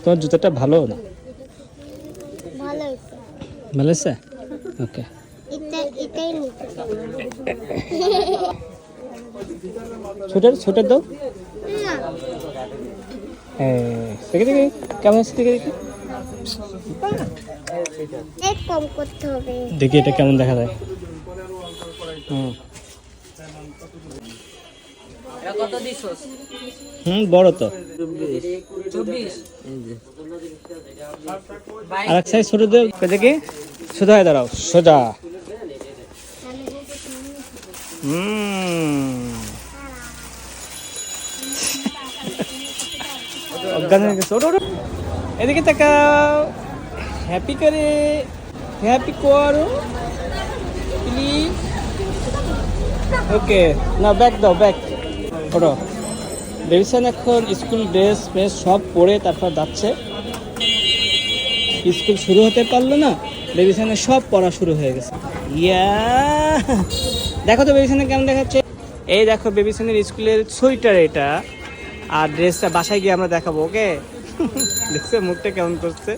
তোমার জুতাটা ভালো না? ভালো হয়েছে। ভালো হয়েছে? ওকে। এটাই নিতে ছোটের দাও। না, দেখে দেখে কেমন আছে দেখে দেখে। এক কম করতে হবে। দেখি এটা কেমন দেখা যায়। বড় তো। 24 আর এক সাইজ ছোট দেও দেখি। সোজা হয়ে দাঁড়াও, সোজা। অজ্ঞান হয়ে গেছে। ওঠো, ওঠো। এদিকে তাকাও, হ্যাপি করে, হ্যাপি করো প্লিজ। ওকে, না ব্যাগ দাও, ব্যাগ। ওঠো। বেবিসান এখন স্কুল ড্রেস মেস সব পরে তারপর যাচ্ছে। স্কুল শুরু হতে পারলো না, বেবিসানের সব পড়া শুরু হয়ে গেছে। ইয়া, দেখো তো বেবিসানের কেমন দেখাচ্ছে। এই দেখো বেবিসানের স্কুলের সোয়েটার এটা, আর ড্রেসটা বাসায় গিয়ে আমরা দেখাবো। ওকে, দেখছে মুখটা কেমন করছে।